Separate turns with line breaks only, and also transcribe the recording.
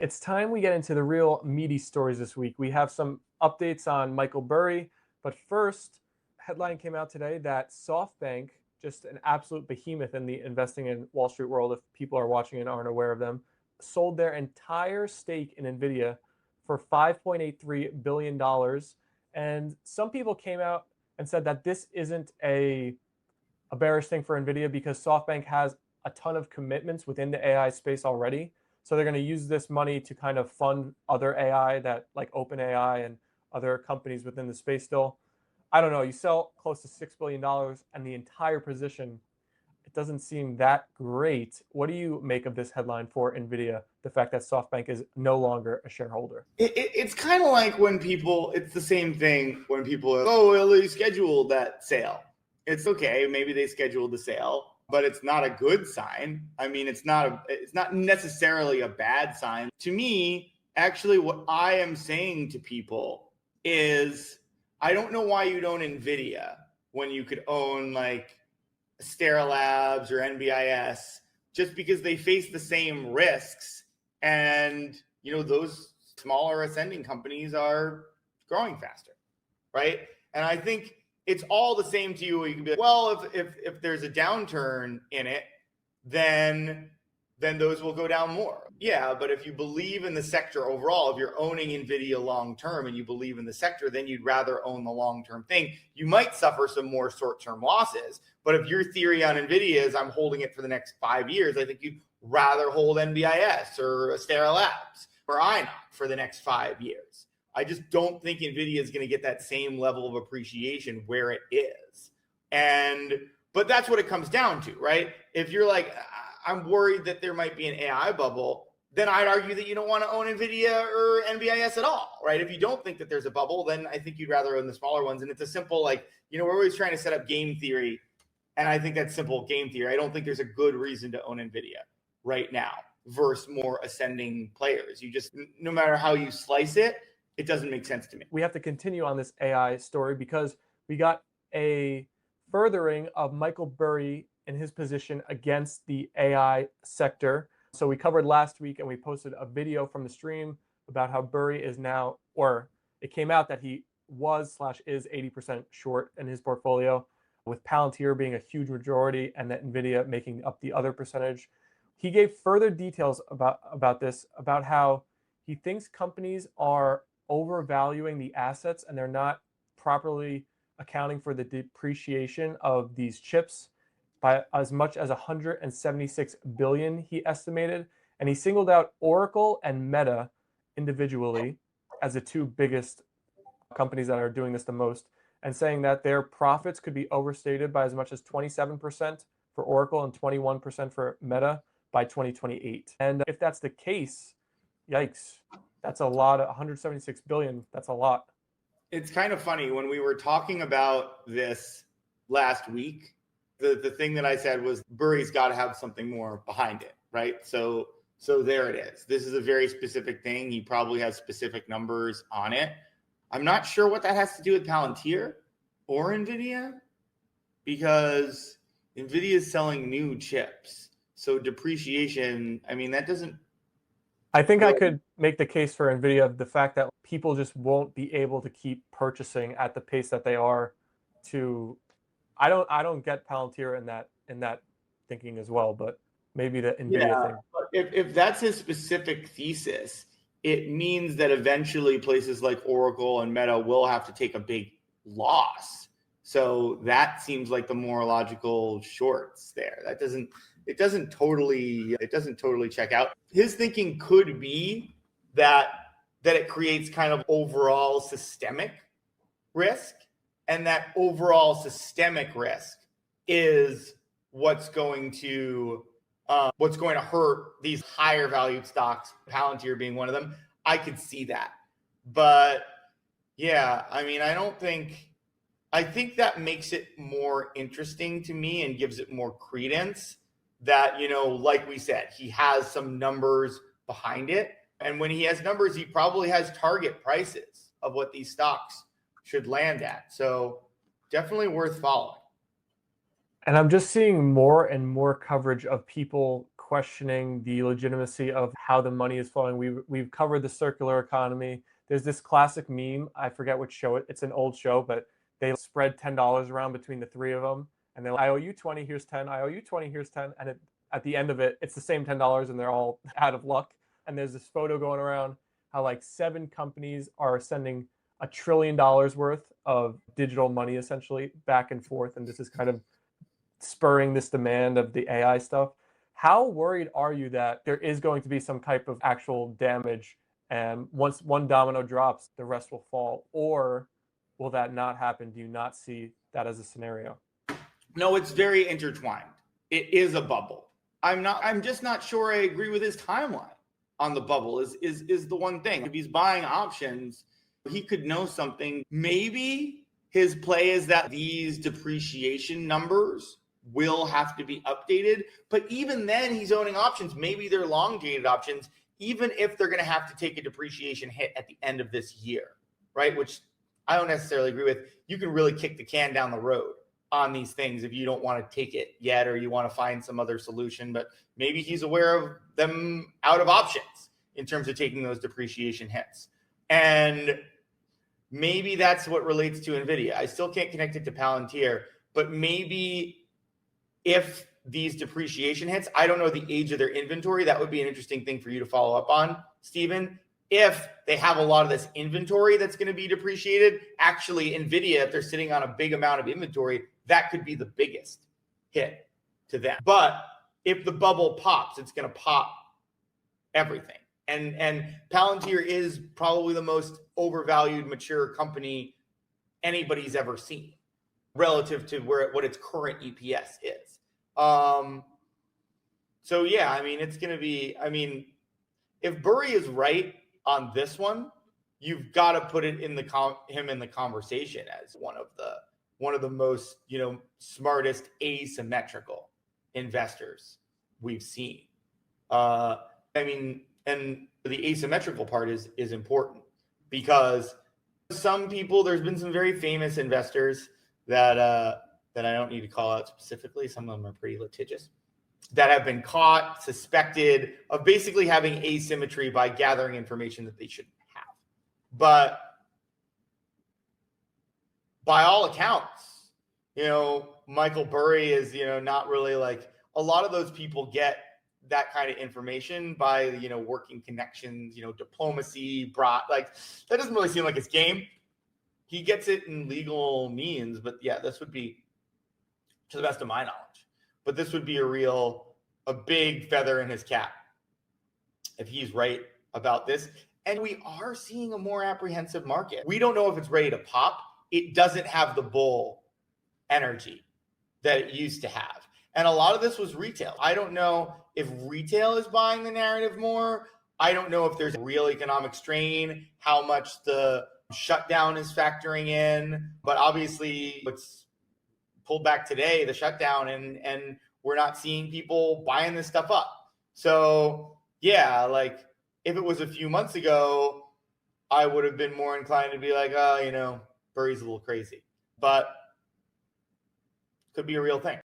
It's time we get into the real meaty stories this week. We have some updates on Michael Burry, but first, headline came out today that SoftBank, just an absolute behemoth in the investing in Wall Street world, if people are watching and aren't aware of them, sold their entire stake in Nvidia for $5.83 billion. And some people came out and said that this isn't a bearish thing for Nvidia because SoftBank has a ton of commitments within the AI space already. So they're going to use this money to kind of fund other AI that like OpenAI and other companies within the space still. I don't know. You sell close to $6 billion and the entire position, it doesn't seem that great. What do you make of this headline for Nvidia, the fact that SoftBank is no longer a shareholder?
It's kind of like when people, it's the same thing when people are, oh, well, they scheduled that sale. It's okay. Maybe they scheduled the sale, but it's not a good sign. I mean, it's not necessarily a bad sign. To me, actually, what I am saying to people is, I don't know why you'd own Nvidia when you could own like Astera Labs or NBIS, just because they face the same risks. And, you know, those smaller ascending companies are growing faster, right? And I think it's all the same to you. You can be like, well, if there's a downturn in it, then those will go down more. Yeah, but if you believe in the sector overall, if you're owning Nvidia long term and you believe in the sector, then you'd rather own the long term thing. You might suffer some more short term losses, but if your theory on Nvidia is I'm holding it for the next 5 years, I think you'd rather hold NBIS or Astera Labs or INOC for the next 5 years. I just don't think Nvidia is going to get that same level of appreciation where it is. But that's what it comes down to, right? If you're like, I'm worried that there might be an AI bubble, then I'd argue that you don't want to own Nvidia or NBIS at all, right? If you don't think that there's a bubble, then I think you'd rather own the smaller ones. And it's a simple, like, you know, we're always trying to set up game theory. And I think that's simple game theory. I don't think there's a good reason to own Nvidia right now versus more ascending players. You just, no matter how you slice it, it doesn't make sense to me.
We have to continue on this AI story because we got a furthering of Michael Burry in his position against the AI sector. So we covered last week and we posted a video from the stream about how Burry is now, or it came out that he was/is 80% short in his portfolio, with Palantir being a huge majority and that Nvidia making up the other percentage. He gave further details about this, about how he thinks companies are overvaluing the assets and they're not properly accounting for the depreciation of these chips by as much as 176 billion, he estimated. And he singled out Oracle and Meta individually as the two biggest companies that are doing this the most, and saying that their profits could be overstated by as much as 27% for Oracle and 21% for Meta by 2028. And if that's the case, yikes, that's a lot. 176 billion, that's a lot.
It's kind of funny when we were talking about this last week, the thing that I said was Burry's got to have something more behind it, right? So there it is. This is a very specific thing. He probably has specific numbers on it. I'm not sure what that has to do with Palantir or Nvidia, because Nvidia is selling new chips. So depreciation, I mean, that doesn't.
I think I could make the case for Nvidia of the fact that people just won't be able to keep purchasing at the pace that they are. I don't get Palantir in that thinking as well, but maybe the Nvidia thing.
But if that's his specific thesis, it means that eventually places like Oracle and Meta will have to take a big loss. So that seems like the more logical shorts there. It doesn't totally check out. His thinking could be that it creates kind of overall systemic risk, and that overall systemic risk is what's going to hurt these higher valued stocks, Palantir being one of them. I could see that. But yeah, I mean, I think that makes it more interesting to me and gives it more credence that, you know, like we said, he has some numbers behind it. And when he has numbers, he probably has target prices of what these stocks should land at. So definitely worth following.
And I'm just seeing more and more coverage of people questioning the legitimacy of how the money is flowing. We've covered the circular economy. There's this classic meme. I forget which show it's an old show, but they spread $10 around between the three of them, and they're like, "I owe you 20. Here's 10. I owe you 20. Here's 10." And at the end of it, it's the same $10, and they're all out of luck. And there's this photo going around how like 7 companies are sending $1 trillion worth of digital money essentially back and forth, and this is kind of spurring this demand of the AI stuff. How worried are you that there is going to be some type of actual damage, and once one domino drops, the rest will fall? Or will that not happen? Do you not see that as a scenario?
No, it's very intertwined. It is a bubble. I'm just not sure I agree with his timeline on the bubble is the one thing. If he's buying options, he could know something. Maybe his play is that these depreciation numbers will have to be updated. But even then, he's owning options. Maybe they're long-dated options, even if they're going to have to take a depreciation hit at the end of this year, right? Which I don't necessarily agree with. You can really kick the can down the road on these things if you don't want to take it yet, or you want to find some other solution. But maybe he's aware of them out of options in terms of taking those depreciation hits. And maybe that's what relates to Nvidia. I still can't connect it to Palantir, but maybe if these depreciation hits, I don't know the age of their inventory. That would be an interesting thing for you to follow up on, Stephen. If they have a lot of this inventory that's going to be depreciated, actually Nvidia, if they're sitting on a big amount of inventory, that could be the biggest hit to them. But if the bubble pops, it's going to pop everything. And Palantir is probably the most overvalued mature company anybody's ever seen relative to what its current EPS is. So yeah, I mean, it's going to be, I mean, if Burry is right on this one, you've got to put it in him in the conversation as one of the most, smartest asymmetrical investors we've seen. I mean, and the asymmetrical part is important because some people, there's been some very famous investors that I don't need to call out specifically. Some of them are pretty litigious, that have been caught, suspected of basically having asymmetry by gathering information that they shouldn't have. But by all accounts, Michael Burry is, not really like, a lot of those people get that kind of information by, working connections, diplomacy, like that doesn't really seem like his game. He gets it in legal means, but yeah, this would be, to the best of my knowledge, but this would be a big feather in his cap if he's right about this. And we are seeing a more apprehensive market. We don't know if it's ready to pop. It doesn't have the bull energy that it used to have. And a lot of this was retail. I don't know if retail is buying the narrative more. I don't know if there's real economic strain, how much the shutdown is factoring in. But obviously, it's pulled back today, the shutdown, and we're not seeing people buying this stuff up. So yeah, like if it was a few months ago, I would have been more inclined to be like, Burry's a little crazy, but could be a real thing.